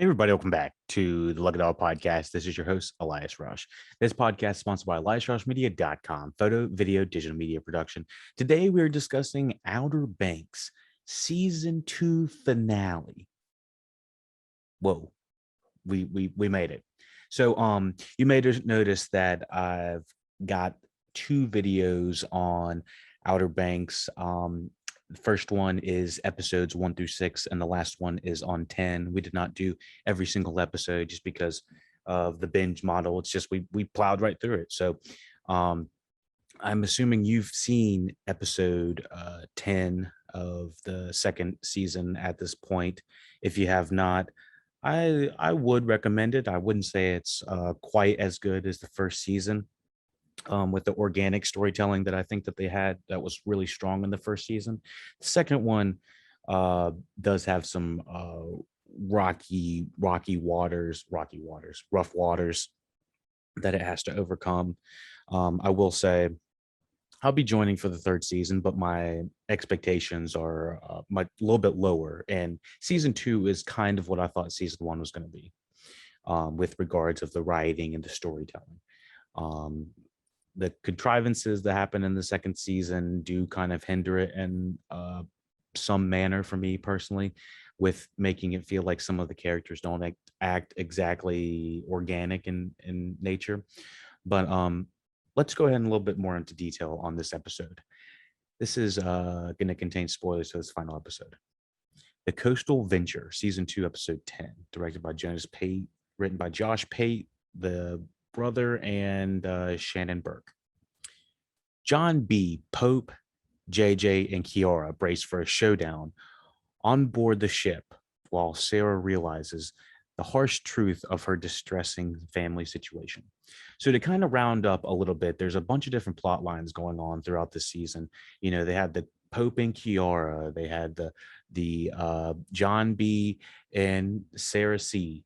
Hey everybody, welcome back to the LuckyDog podcast. This is your host, Elias Rush. This podcast is sponsored by EliasRushMedia.com, photo, video, digital media production. Today we are discussing Outer Banks Season 2 finale. Whoa, we made it. So you may just notice that I've got two videos on Outer Banks. The first one is episodes 1 through 6, and the last one is on 10. We did not do every single episode just because of the binge model. It's just we plowed right through it. So I'm assuming you've seen episode 10 of the second season at this point. If you have not, I would recommend it. I wouldn't say it's quite as good as the first season, with the organic storytelling that I think that they had that was really strong in the first season. The second one does have some rough waters that it has to overcome. I will say I'll be joining for the third season, but my expectations are a little bit lower. And season 2 is kind of what I thought season 1 was going to be, with regards of the writing and the storytelling. Um, the contrivances that happen in the second season do kind of hinder it in some manner for me personally, with making it feel like some of the characters don't act exactly organic in nature. But let's go ahead and a little bit more into detail on this episode. This is going to contain spoilers for this final episode. The Coastal Venture, Season 2, Episode 10, directed by Jonas Pate, written by Josh Pate, the brother, and Shannon Burke. John B., Pope, JJ, and Kiara brace for a showdown on board the ship while Sarah realizes the harsh truth of her distressing family situation. So to kind of round up a little bit, there's a bunch of different plot lines going on throughout the season. You know, they had the Pope and Kiara, they had the John B. and Sarah C.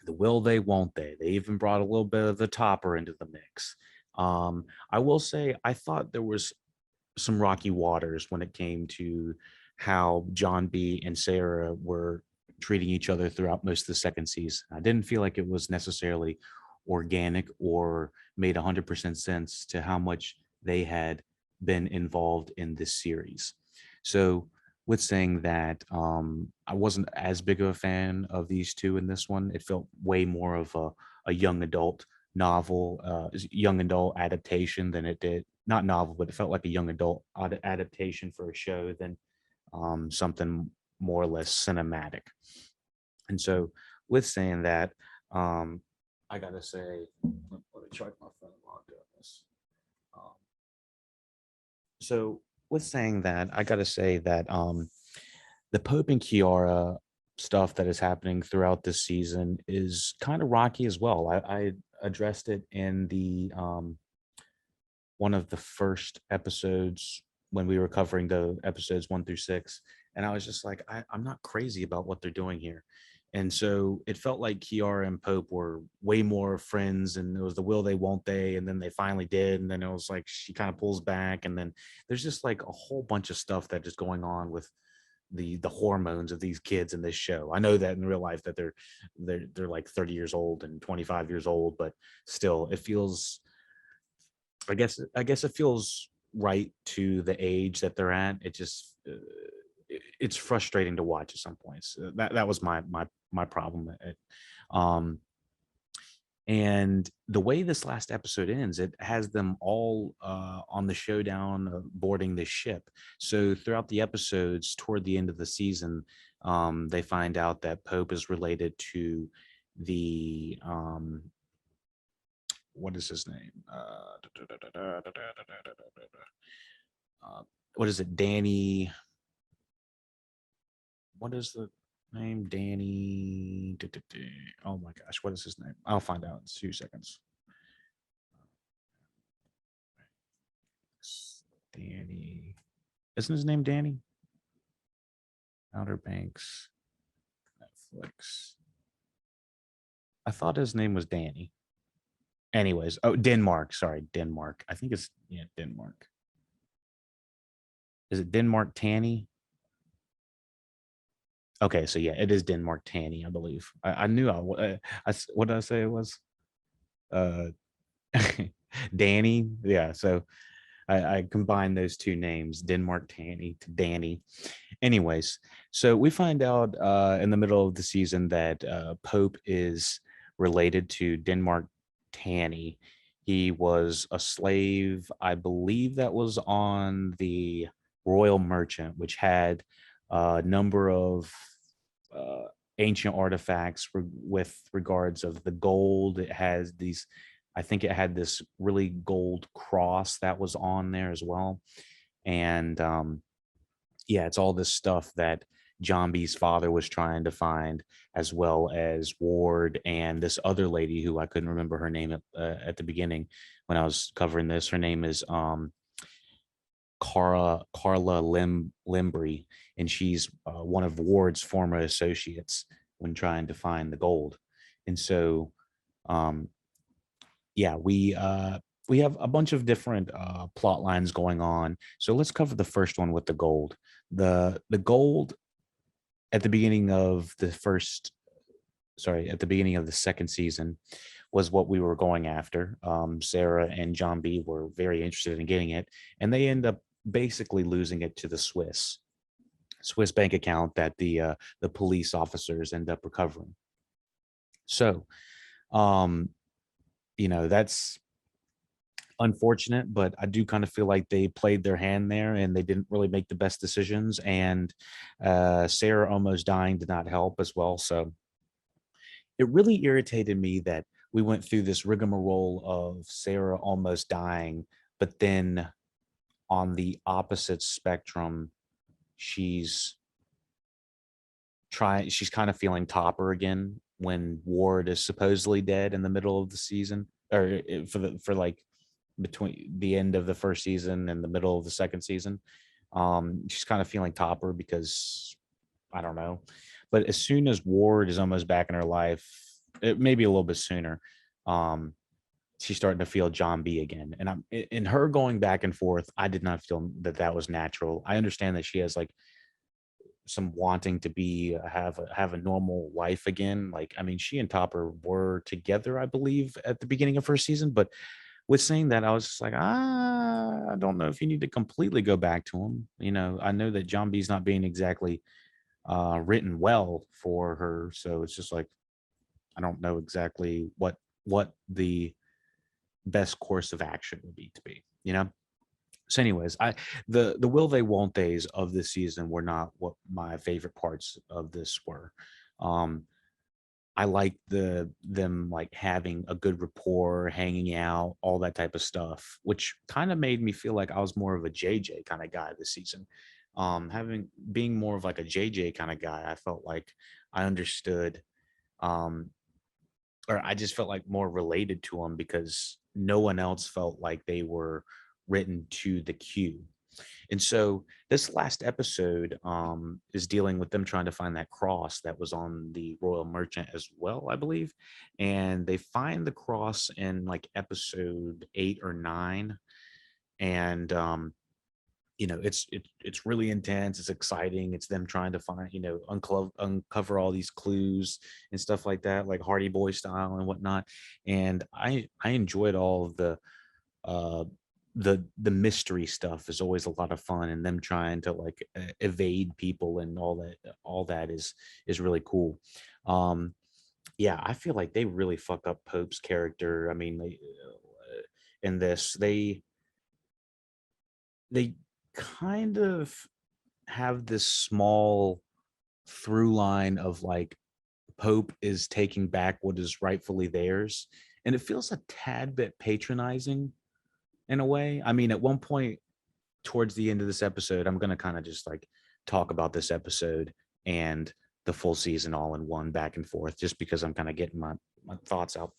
The will they, won't they? They even brought a little bit of the Topper into the mix. I will say I thought there was some rocky waters when it came to how John B. and Sarah were treating each other throughout most of the second season. I didn't feel like it was necessarily organic or made 100% sense to how much they had been involved in this series. So with saying that, I wasn't as big of a fan of these two in this one. It felt way more of a young adult novel, young adult adaptation than it did, not novel, but it felt like a young adult adaptation for a show than something more or less cinematic. And so with saying that, I gotta say, let me charge my phone while I'm doing this. Um, so with saying that, I gotta say that the Pope and Kiara stuff that is happening throughout this season is kind of rocky as well. I addressed it in the one of the first episodes when we were covering the episodes 1 through 6, and I was just like, I'm not crazy about what they're doing here. And so it felt like Kiara and Pope were way more friends, and it was the will they, won't they, and then they finally did, and then it was like she kind of pulls back, and then there's just like a whole bunch of stuff that is going on with the hormones of these kids in this show. I know that in real life that they're like 30 years old and 25 years old, but still it feels, I guess it feels right to the age that they're at. It just it's frustrating to watch at some points. That was my problem. Um, and the way this last episode ends, it has them all on the showdown boarding this ship. So throughout the episodes, toward the end of the season, they find out that Pope is related to the what is his name? What is it? Danny. What is the name? Danny. Oh my gosh, what is his name? I'll find out in 2 seconds. Danny. Isn't his name Danny? Outer Banks. Netflix. I thought his name was Danny. Anyways, oh, Denmark. Sorry, Denmark. I think it's, yeah, Denmark. Is it Denmark Tanny? Okay, so yeah, it is Denmark Tanny, I believe. I knew what did I say it was? Uh, Danny. Yeah, so I combined those two names, Denmark Tanny to Danny. Anyways, so we find out in the middle of the season that Pope is related to Denmark Tanny. He was a slave, I believe, that was on the Royal Merchant, which had a number of uh, ancient artifacts with regards of the gold. It has these, I think it had this really gold cross that was on there as well. And yeah, it's all this stuff that John B's father was trying to find, as well as Ward and this other lady who I couldn't remember her name at the beginning when I was covering this. Her name is Carla Limbry, and she's one of Ward's former associates when trying to find the gold. And so, um, yeah, we have a bunch of different plot lines going on. So let's cover the first one with the gold. The gold at the beginning of the first, sorry, at the beginning of the second season was what we were going after. Sarah and John B were very interested in getting it, and they end up basically losing it to the Swiss bank account that the police officers end up recovering. So, um, that's unfortunate, but I do kind of feel like they played their hand there and they didn't really make the best decisions. And Sarah almost dying did not help as well. So it really irritated me that we went through this rigmarole of Sarah almost dying, but then on the opposite spectrum, she's she's kind of feeling topper again when Ward is supposedly dead in the middle of the season, or for like between the end of the first season and the middle of the second season. She's kind of feeling topper because I don't know. But as soon as Ward is almost back in her life, it maybe a little bit sooner, um, she's starting to feel John B again. And I'm in her going back and forth. I did not feel that that was natural. I understand that she has like some wanting to be have a normal life again. Like, I mean, she and Topper were together, I believe, at the beginning of first season. But with saying that, I was just like, I don't know if you need to completely go back to him. I know that John B's not being exactly written well for her, so it's just like I don't know exactly what the best course of action would be to be. So anyways, the will they won't they's of this season were not what my favorite parts of this were. um I like them like having a good rapport, hanging out, all that type of stuff, which kind of made me feel like I was more of a JJ kind of guy this season. Having being more of like a JJ kind of guy, I felt like I understood, um, or I just felt like more related to them because no one else felt like they were written to the cue. And so this last episode is dealing with them trying to find that cross that was on the Royal Merchant as well, I believe. And they find the cross in like episode 8 or 9. And it's really intense. It's exciting. It's them trying to find, uncover all these clues and stuff like that, like Hardy Boy style and whatnot. And I enjoyed all of uh the mystery stuff is always a lot of fun, and them trying to like evade people and all that is really cool. Yeah, I feel like they really fuck up Pope's character. I mean, in this they kind of have this small through line of like Pope is taking back what is rightfully theirs, and it feels a tad bit patronizing in a way. I mean, at one point towards the end of this episode, I'm going to kind of just like talk about this episode and the full season all in one, back and forth, just because I'm kind of getting my thoughts out.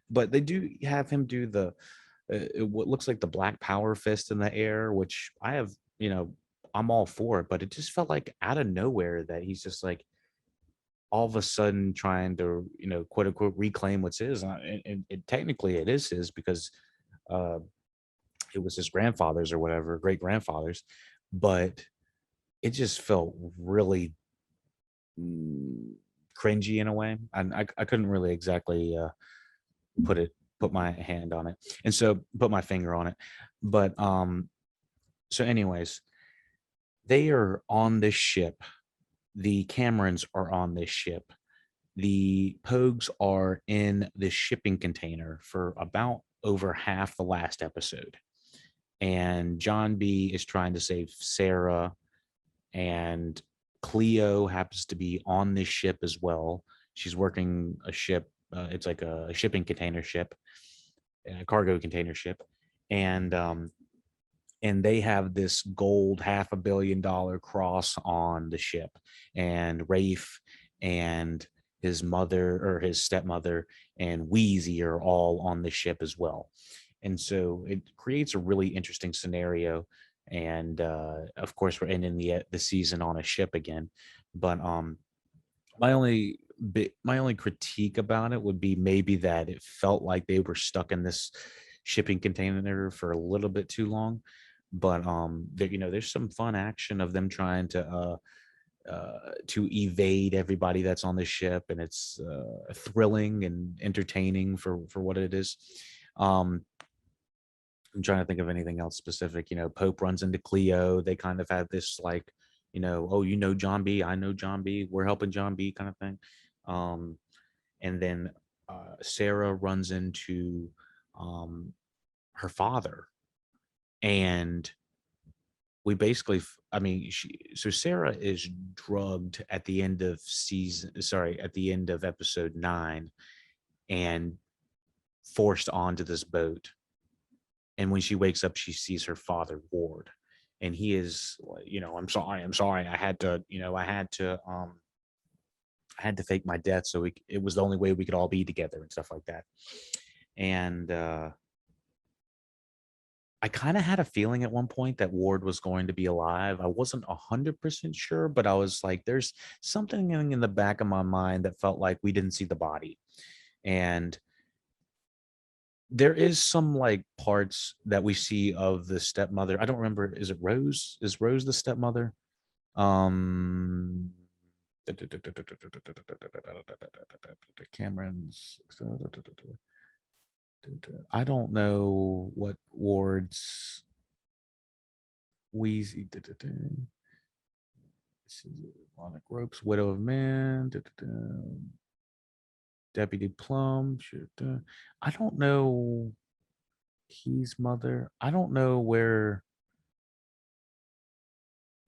But they do have him do what looks like the Black Power fist in the air, which I have, I'm all for it, but it just felt like out of nowhere that he's just like all of a sudden trying to, quote unquote, reclaim what's his. And technically it is his because uh, it was his grandfather's or whatever, great grandfather's, but it just felt really mm, cringy in a way. And I couldn't really exactly put it put my hand on it, and so put my finger on it. But so anyways, they are on this ship. The Camerons are on this ship. The Pogues are in this shipping container for about over half the last episode. And John B is trying to save Sarah, and Cleo happens to be on this ship as well. She's working a ship. It's like a shipping container ship, a cargo container ship, and they have this gold $500 million cross on the ship. And Rafe and his mother, or his stepmother, and Wheezy are all on the ship as well. And so it creates a really interesting scenario. And of course, we're ending the season on a ship again. But my only critique about it would be maybe that it felt like they were stuck in this shipping container for a little bit too long. But there, there's some fun action of them trying to evade everybody that's on the ship, and it's thrilling and entertaining for what it is. um I'm trying to think of anything else specific. Pope runs into Cleo. They kind of have this, like, oh, John B, I know John B, we're helping John B kind of thing. um and then Sarah runs into um her father, and we basically I mean, so Sarah is drugged at the end of at the end of episode 9, and forced onto this boat. And when she wakes up, she sees her father, Ward, and he is like, I'm sorry, I had to fake my death, so it was the only way we could all be together and stuff like that. And I kind of had a feeling at one point that Ward was going to be alive. I wasn't 100% sure, but I was like, there's something in the back of my mind that felt like we didn't see the body. And there is some, like, parts that we see of the stepmother. I don't remember. Is it Rose? Is Rose the stepmother? Um, Cameron's. I don't know what Ward's Wheezy. Monic Ropes, Widow of Man. Deputy Plum. I don't know Key's mother. I don't know where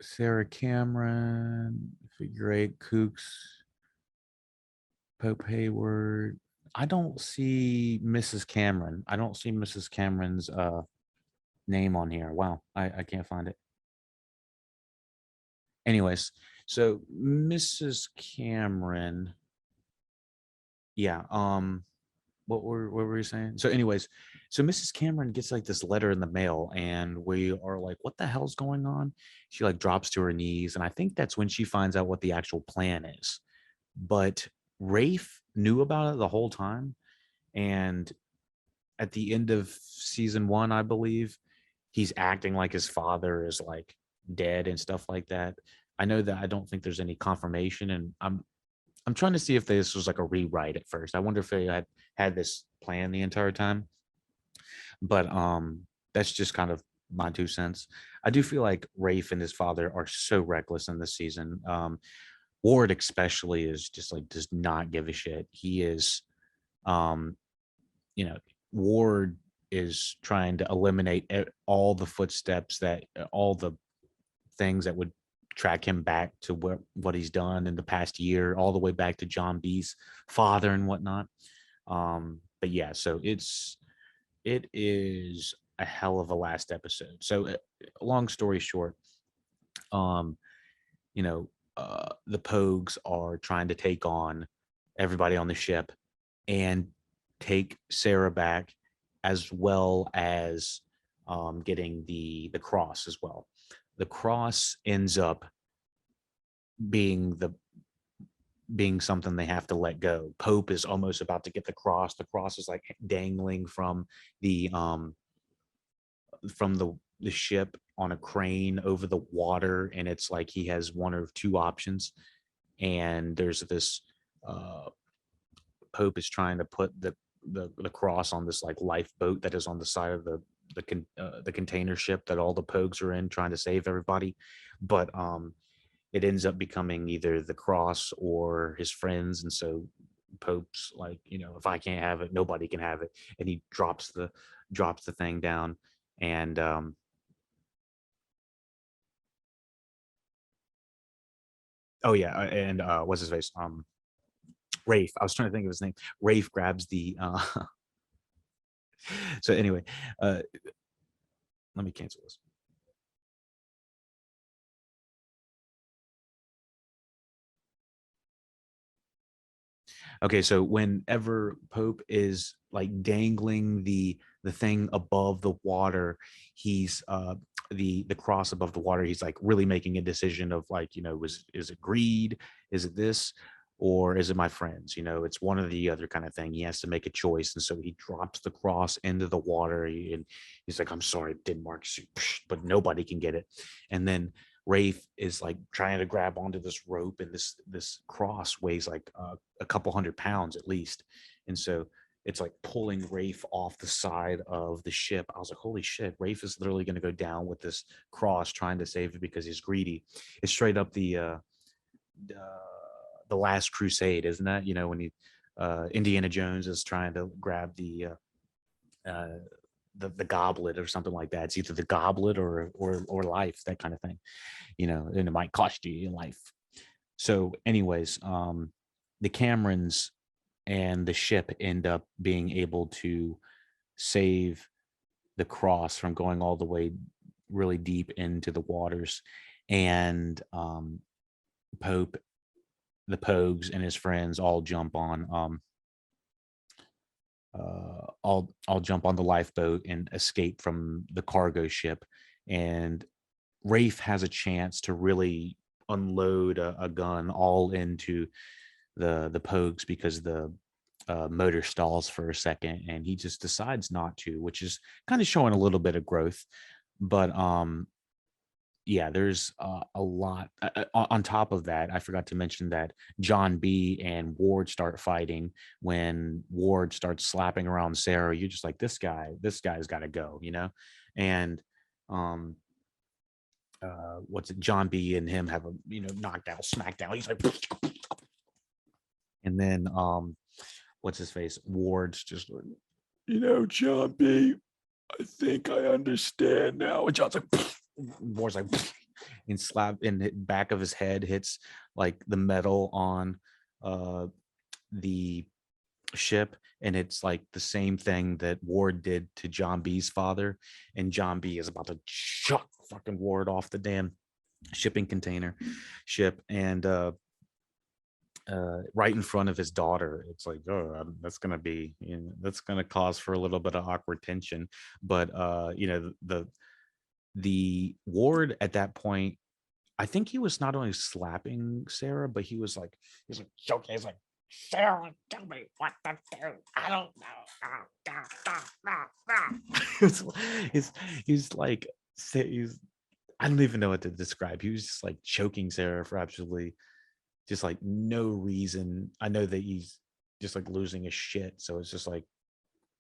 Sarah Cameron, Figure Eight, Kooks, Pope Hayward. I don't see Mrs. Cameron. I don't see Mrs. Cameron's name on here. Wow, I can't find it. Anyways, so Mrs. Cameron, yeah. What were you saying? So anyways, so Mrs. Cameron gets like this letter in the mail, and we are like, what the hell's going on? She like drops to her knees, and I think that's when she finds out what the actual plan is. But Rafe knew about it the whole time, and at the end of season 1, I believe, he's acting like his father is like dead and stuff like that. I know that I don't think there's any confirmation, and I'm trying to see if this was like a rewrite at first. I wonder if they had this plan the entire time. But that's just kind of my 2 cents. I do feel like Rafe and his father are so reckless in this season. Ward especially is just like, does not give a shit. He is um you know Ward is trying to eliminate all the footsteps, that all the things that would track him back to what he's done in the past year, all the way back to John B's father and whatnot. But yeah, so it is a hell of a last episode. So long story short, um, you know, the Pogues are trying to take on everybody on the ship and take Sarah back, as well as getting the cross as well. The cross ends up being something they have to let go. Pope is almost about to get the cross. The cross is like dangling the from the ship on a crane over the water, and it's like he has one or two options. and there's this uh, Pope is trying to put the cross on this like lifeboat that is on the side of the container ship that all the Pogues are in, trying to save everybody, but it ends up becoming either the cross or his friends, and so Pope's like, if I can't have it, nobody can have it, and he drops the thing down, and oh yeah, and what's his face? Rafe. I was trying to think of his name. Rafe grabs the. So anyway, uh, let me cancel this. Okay, so whenever Pope is like dangling the thing above the water, he's the cross above the water, he's like really making a decision of like, is it greed? Is it this? Or is it my friends? It's one or the other kind of thing. He has to make a choice. And so he drops the cross into the water, and he's like, I'm sorry, Denmark, but nobody can get it. And then Rafe is like trying to grab onto this rope, and this cross weighs like a couple 100 pounds at least, and so it's like pulling Rafe off the side of the ship. I was like, holy shit, Rafe is literally going to go down with this cross trying to save it because he's greedy. It's straight up the Last Crusade, isn't that? When he Indiana Jones is trying to grab uh, the goblet or something like that. It's either the goblet or life, that kind of thing. And it might cost you your life. So, anyways, the Camerons and the ship end up being able to save the cross from going all the way really deep into the waters. And Pope, the Pogues, and his friends all jump on I'll jump on the lifeboat and escape from the cargo ship. And Rafe has a chance to really unload a gun all into the Pogues because the motor stalls for a second, and he just decides not to, which is kind of showing a little bit of growth. But yeah, there's a lot. On top of that, I forgot to mention that John B and Ward start fighting. When Ward starts slapping around Sarah, you're just like, this guy's got to go. And um what's it, John B and him have a knockdown, smackdown. He's like, and then what's his face, Ward's just like, John B, I think I understand now. And John's like, Ward's like, and slap in the back of his head hits like the metal on the ship, and it's like the same thing that Ward did to John B's father, and John B is about to chuck fucking Ward off the damn shipping container ship, and right in front of his daughter. It's like, oh, that's gonna be, that's gonna cause for a little bit of awkward tension. But the Ward at that point, I think he was not only slapping Sarah, but he's like joking. He's like, Sarah, tell me what to do. I don't know. He's like, I don't even know what to describe. He was just like choking Sarah for absolutely just like no reason. I know that he's just like losing his shit. So it's just like,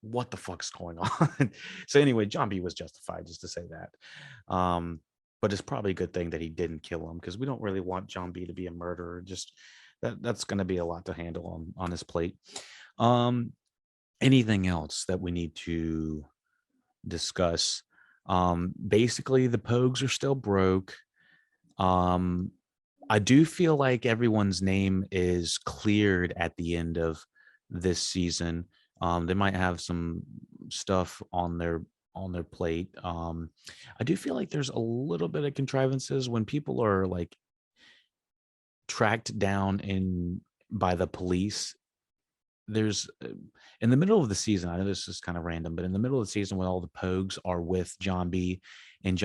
what the fuck's going on? So anyway, John B was justified, just to say that. But it's probably a good thing that he didn't kill him, because we don't really want John B to be a murderer. Just that's going to be a lot to handle on his plate. Anything else that we need to discuss? Basically, the Pogues are still broke. I do feel like everyone's name is cleared at the end of this season. They might have some stuff on their plate. I do feel like there's a little bit of contrivances when people are like tracked down in by the police. There's in the middle of the season, I know this is kind of random, but in the middle of the season when all the Pogues are with John B, and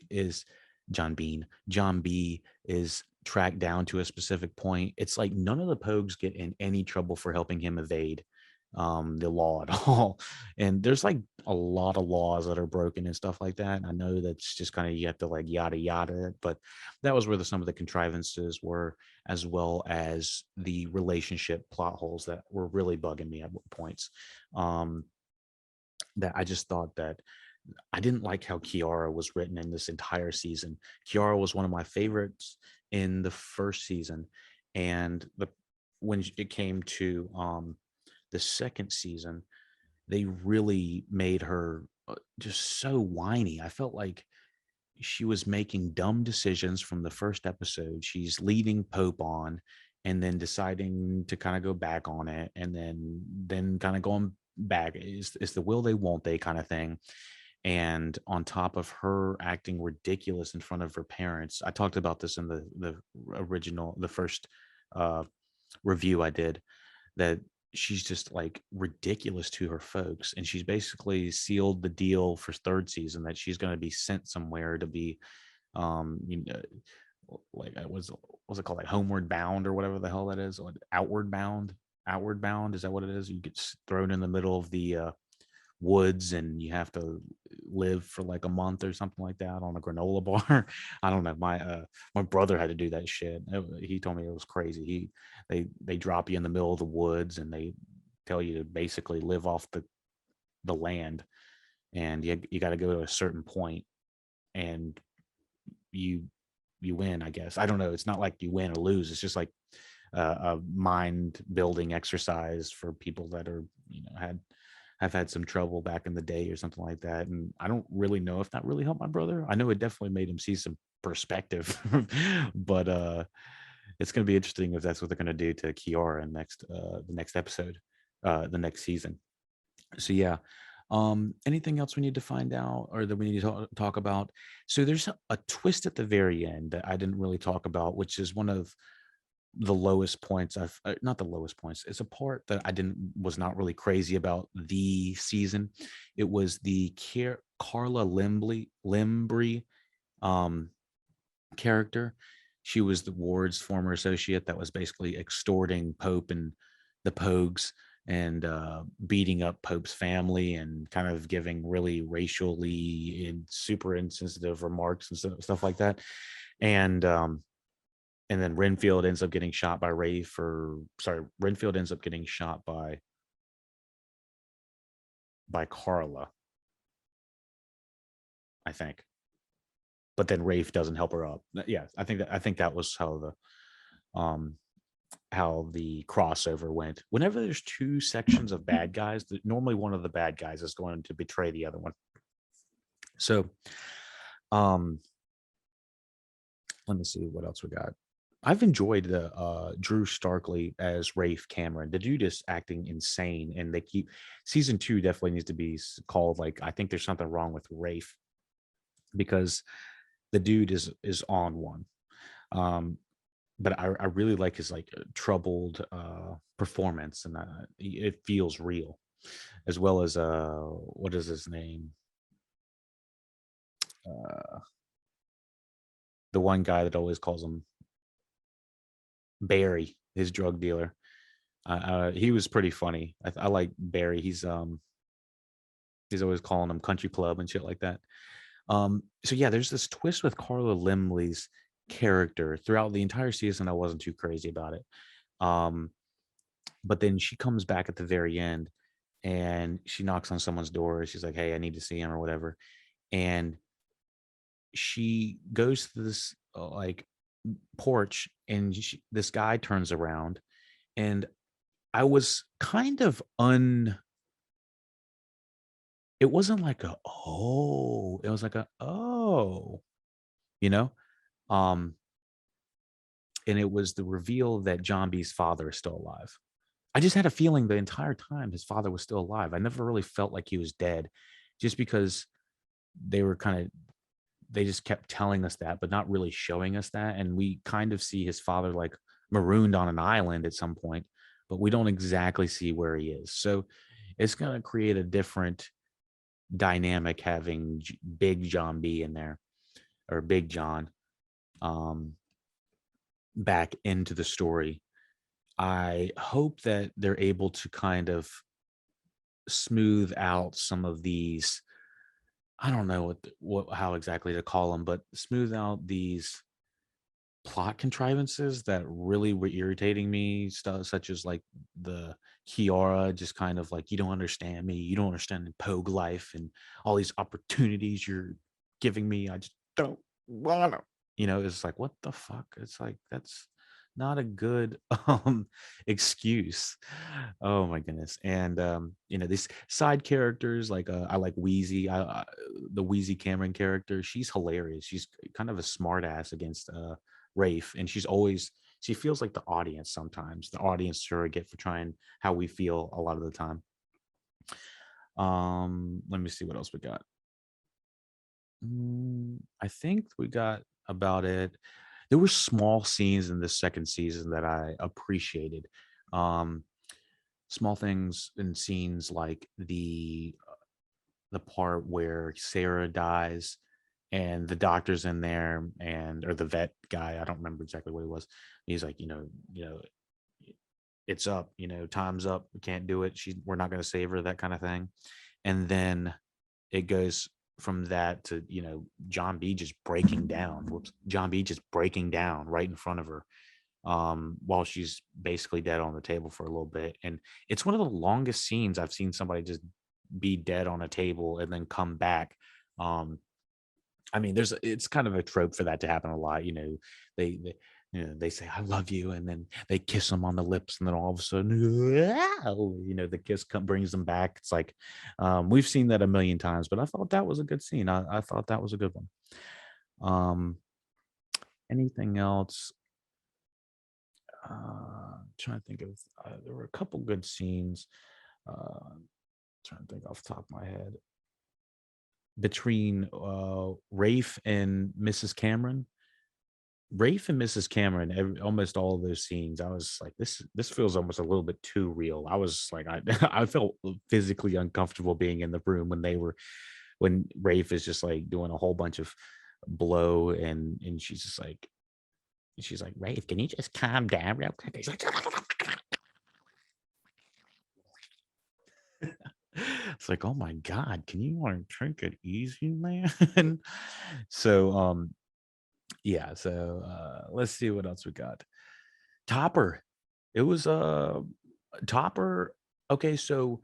is John B is tracked down to a specific point, it's like none of the Pogues get in any trouble for helping him evade the law at all. And there's like a lot of laws that are broken and stuff like that. And I know that's just kind of, you have to like yada yada it, but that was where some of the contrivances were, as well as the relationship plot holes that were really bugging me at points. Um, that I just thought that I didn't like how Kiara was written in this entire season. Kiara was one of my favorites in the first season, and when it came to the second season, they really made her just so whiny. I felt like she was making dumb decisions from the first episode. She's leading Pope on and then deciding to kind of go back on it, and then kind of going back. Is the will they won't they kind of thing. And on top of her acting ridiculous in front of her parents, I talked about this in the first uh review I did, that she's just like ridiculous to her folks, and she's basically sealed the deal for third season that she's going to be sent somewhere to be you know, like was it called, like homeward bound or whatever the hell that is, or outward bound, is that what it is? You get thrown in the middle of the woods and you have to live for like a month or something like that on a granola bar. I don't know. My brother had to do that shit. He told me it was crazy. They drop you in the middle of the woods and they tell you to basically live off the land, and you got to go to a certain point and you you win, I guess. I don't know. It's not like you win or lose. It's just like a mind building exercise for people that are, have had some trouble back in the day or something like that. And I don't really know if that really helped my brother. I know it definitely made him see some perspective, but it's going to be interesting if that's what they're going to do to Kiara next, the next episode, the next season. So yeah. Anything else we need to find out or that we need to talk about? So there's a twist at the very end that I didn't really talk about, which is one of the lowest points I've not the lowest points. It's a part that I was not really crazy about the season. It was the Carla Limbry um, character. She was the ward's former associate that was basically extorting Pope and the Pogues, and beating up Pope's family and kind of giving really racially and super insensitive remarks and stuff like that. And then Renfield ends up getting shot by Renfield ends up getting shot by Carla, I think. But then Rafe doesn't help her up. Yeah, I think that was um how the crossover went. Whenever there's two sections of bad guys, normally one of the bad guys is going to betray the other one. So let me see what else we got. I've enjoyed the Drew Starkley as Rafe Cameron. The dude is acting insane, and they keep season 2 definitely needs to be called, like, I think there's something wrong with Rafe, because the dude is on one. But I really like his like troubled performance, and it feels real, as well as what is his name? Uh, the one guy that always calls him Barry, his drug dealer. He was pretty funny. I like Barry. He's always calling him Country Club and shit like that. So yeah, there's this twist with Carla Limley's character throughout the entire season. I wasn't too crazy about it. But then she comes back at the very end and she knocks on someone's door. She's like, "Hey, I need to see him," or whatever. And she goes to this like porch, and this guy turns around, and I was kind of it wasn't like it was like you know? Um, and it was the reveal that John B's father is still alive. I just had a feeling the entire time his father was still alive. I never really felt like he was dead, just because they were kind of they just kept telling us that, but not really showing us that. And we kind of see his father like marooned on an island at some point, but we don't exactly see where he is. So it's going to create a different dynamic having Big John B in there, or Big John, um, back into the story. I hope that they're able to kind of smooth out some of these. I don't know how exactly to call them, but smooth out these plot contrivances that really were irritating me, stuff such as like the Kiara just kind of like, you don't understand me, you don't understand the Pogue life and all these opportunities you're giving me. I just don't wanna. It's like, what the fuck? It's like that's not a good excuse. Oh my goodness. And these side characters like I like Wheezy. The Wheezy Cameron character, she's hilarious. She's kind of a smart ass against Rafe, and she feels like the audience sometimes, the audience surrogate for trying how we feel a lot of the time. Let me see what else we got. I think we got about it. There were small scenes in this second season that I appreciated. Um, Small things and scenes like the part where Sarah dies and the doctor's in there and or the vet guy, I don't remember exactly what he was. He's like, it's up, time's up. We can't do it. We're not going to save her, that kind of thing. And then it goes from that to, John B just breaking down. Whoops. John B just breaking down right in front of her while she's basically dead on the table for a little bit. And it's one of the longest scenes I've seen somebody just be dead on a table and then come back. Um, I mean, it's kind of a trope for that to happen a lot. They they say I love you, and then they kiss them on the lips, and then all of a sudden, the kiss brings them back. It's like we've seen that a million times, but I thought that was a good scene. I thought that was a good one. Um, Anything else? Trying to think of there were a couple good scenes. Trying to think off the top of my head between Rafe and Mrs. Cameron. Rafe and Mrs. Cameron, almost all of those scenes, I was like, this feels almost a little bit too real. I was like, I I felt physically uncomfortable being in the room when Rafe is just like doing a whole bunch of blow and she's like, Rafe, can you just calm down real quick? He's like, it's like, oh my God, can you want to take it easy, man? So yeah, so let's see what else we got. Topper. It was Topper. Okay, so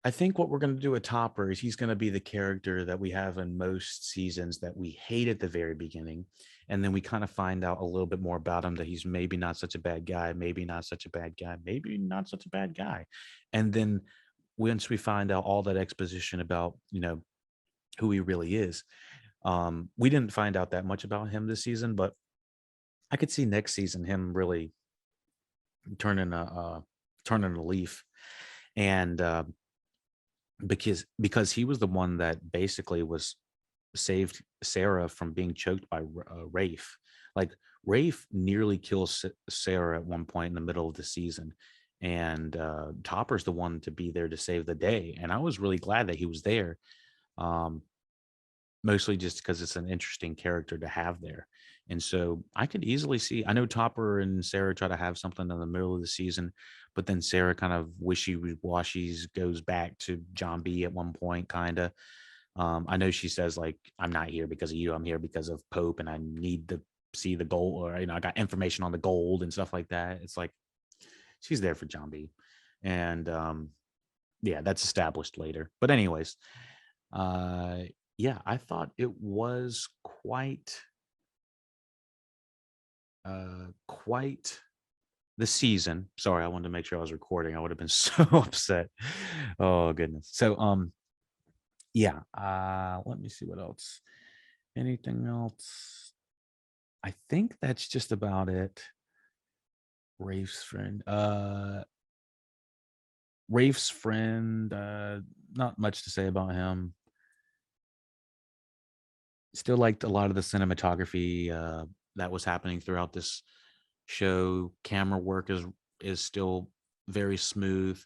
I think what we're going to do with Topper is he's going to be the character that we have in most seasons that we hate at the very beginning. And then we kind of find out a little bit more about him, that he's maybe not such a bad guy, maybe not such a bad guy, maybe not such a bad guy. And then once we find out all that exposition about, who he really is, we didn't find out that much about him this season, but I could see next season him really turning a leaf. And because he was the one that basically was saved Sarah from being choked by Rafe. Like Rafe nearly kills Sarah at one point in the middle of the season, and Topper's the one to be there to save the day. And I was really glad that he was there, um, mostly just because it's an interesting character to have there. And so I could easily see. I know Topper and Sarah try to have something in the middle of the season, but then Sarah kind of wishy washies goes back to John B at one point, kind of. I know she says like, "I'm not here because of you. I'm here because of Pope, and I need to see the gold, or I got information on the gold and stuff like that." It's like she's there for John B, and yeah, that's established later. But anyways, uh, yeah, I thought it was quite the season. Sorry, I wanted to make sure I was recording. I would have been so upset. Oh goodness. So yeah, let me see what else. Anything else? I think that's just about it. Rafe's friend. Rafe's friend, not much to say about him. Still liked a lot of the cinematography that was happening throughout this show. Camera work is still very smooth.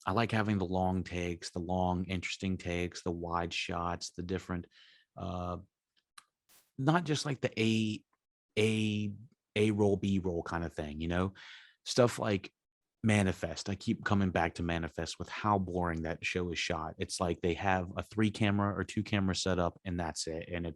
I like having the long takes, the long, interesting takes, the wide shots, the different, uh, not just like the a a roll, B roll kind of thing, stuff like Manifest. I keep coming back to Manifest with how boring that show is shot. It's like they have a 3 camera or 2 camera setup and that's it. And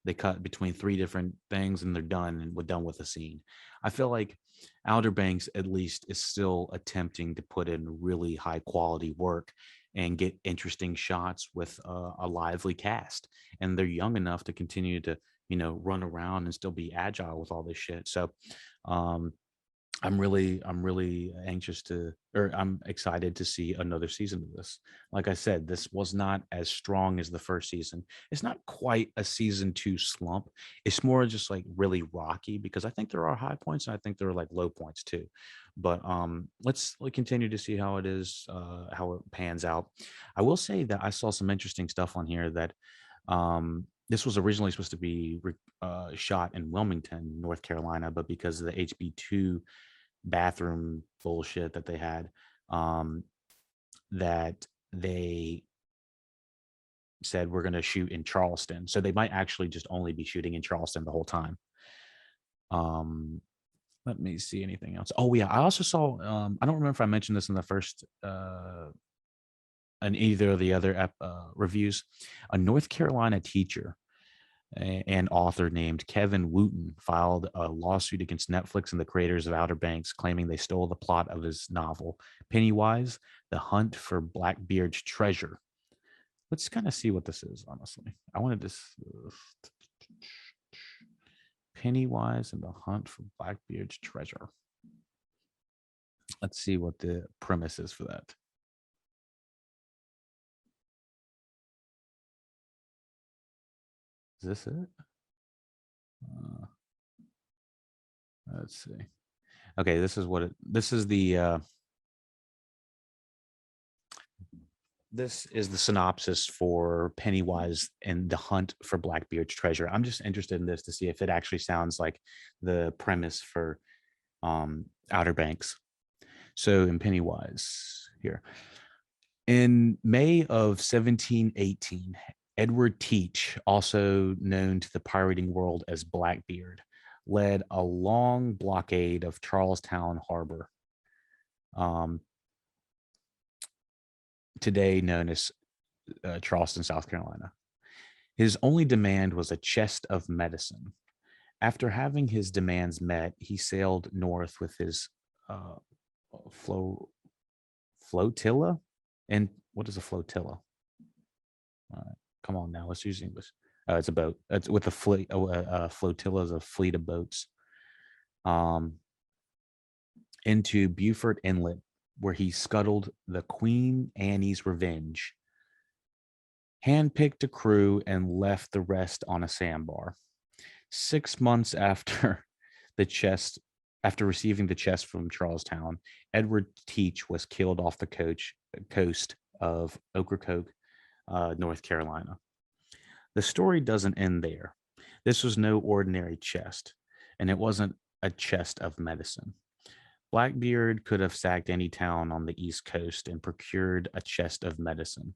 they cut between 3 different things and they're done and we're done with the scene. I feel like Outer Banks at least is still attempting to put in really high quality work and get interesting shots with a lively cast. And they're young enough to continue to, run around and still be agile with all this shit. So, um, I'm really anxious or I'm excited to see another season of this. Like I said, this was not as strong as the first season. It's not quite a season 2 slump. It's more just like really rocky because I think there are high points and I think there are like low points too. But let's continue to see how it is, how it pans out. I will say that I saw some interesting stuff on here that this was originally supposed to be shot in Wilmington, North Carolina, but because of the HB2 bathroom bullshit that they had, um, that they said we're going to shoot in Charleston. So they might actually just only be shooting in Charleston the whole time. Let me see anything else. Oh yeah, I also saw. I don't remember if I mentioned this in the first, in either of the other reviews. A North Carolina teacher and author named Kevin Wooten filed a lawsuit against Netflix and the creators of Outer Banks, claiming they stole the plot of his novel, Pennywise, The Hunt for Blackbeard's Treasure. Let's kind of see what this is, honestly. I wanted to. Pennywise and the Hunt for Blackbeard's Treasure. Let's see what the premise is for that. Is this it? Let's see. Okay, this is this is the synopsis for Pennywise and the Hunt for Blackbeard's Treasure. I'm just interested in this to see if it actually sounds like the premise for Outer Banks. So in Pennywise here, in May of 1718, Edward Teach, also known to the pirating world as Blackbeard, led a long blockade of Charlestown Harbor, today known as Charleston, South Carolina. His only demand was a chest of medicine. After having his demands met, he sailed north with his uh, flotilla. And what is a flotilla? Come on now, let's use English. It's a boat. It's with a fleet. Flotilla is a fleet of boats. Into Beaufort Inlet, where he scuttled the Queen Annie's Revenge, handpicked a crew, and left the rest on a sandbar. 6 months after the chest, after receiving the chest from Charlestown, Edward Teach was killed off the coast of Ocracoke, North Carolina. The story doesn't end there. This was no ordinary chest, and it wasn't a chest of medicine. Blackbeard could have sacked any town on the East Coast and procured a chest of medicine.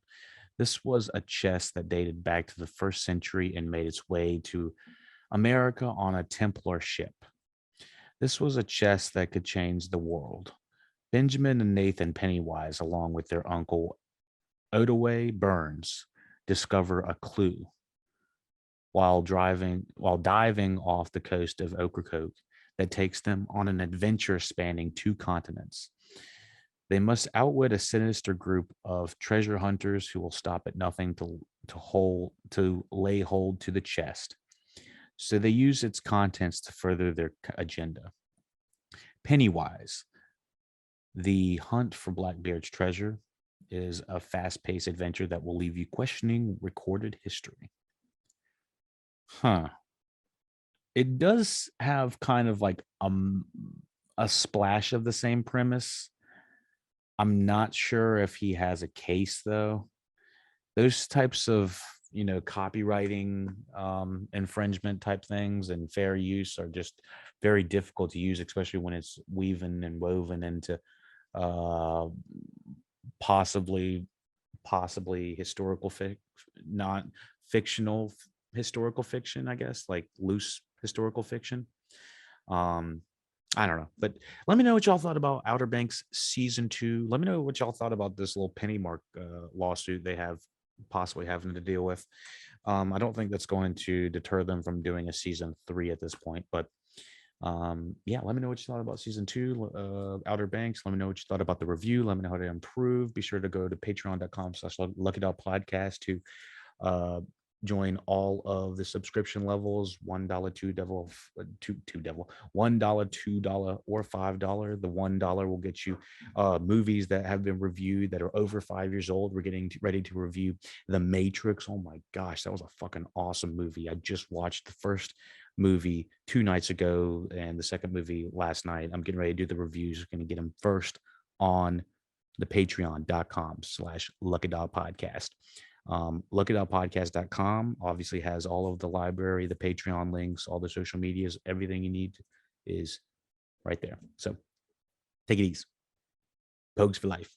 This was a chest that dated back to the first century and made its way to America on a Templar ship. This was a chest that could change the world. Benjamin and Nathan Pennywise, along with their uncle Otaway Burns, discover a clue while diving off the coast of Ocracoke that takes them on an adventure spanning 2 continents. They must outwit a sinister group of treasure hunters who will stop at nothing to lay hold to the chest. So they use its contents to further their agenda. Pennywise, the Hunt for Blackbeard's Treasure, is a fast-paced adventure that will leave you questioning recorded history. Huh. It does have kind of like a splash of the same premise. I'm not sure if he has a case though. Those types of copywriting infringement type things and fair use are just very difficult to use, especially when it's weaving and woven into uh, possibly historical not fictional historical fiction, I guess, like loose historical fiction. I don't know, but let me know what y'all thought about Outer Banks season 2. Let me know what y'all thought about this little penny mark lawsuit they have possibly having to deal with. I don't think that's going to deter them from doing a season 3 at this point, but yeah, let me know what you thought about season 2, Outer Banks. Let me know what you thought about the review. Let me know how to improve. Be sure to go to patreon.com/LuckyDog Podcast to uh, join all of the subscription levels: $1, $2, $1, $2, or $5. The $1 will get you movies that have been reviewed that are over 5 years old. We're getting ready to review The Matrix. Oh my gosh, that was a fucking awesome movie. I just watched the first movie 2 nights ago and the second movie last night. I'm getting ready to do the reviews. Going to get them first on the patreon.com/luckydog podcast. LuckyDogPodcast.com obviously has all of the library, the Patreon links, all the social medias, everything you need is right there. So take it easy. Pogues for life.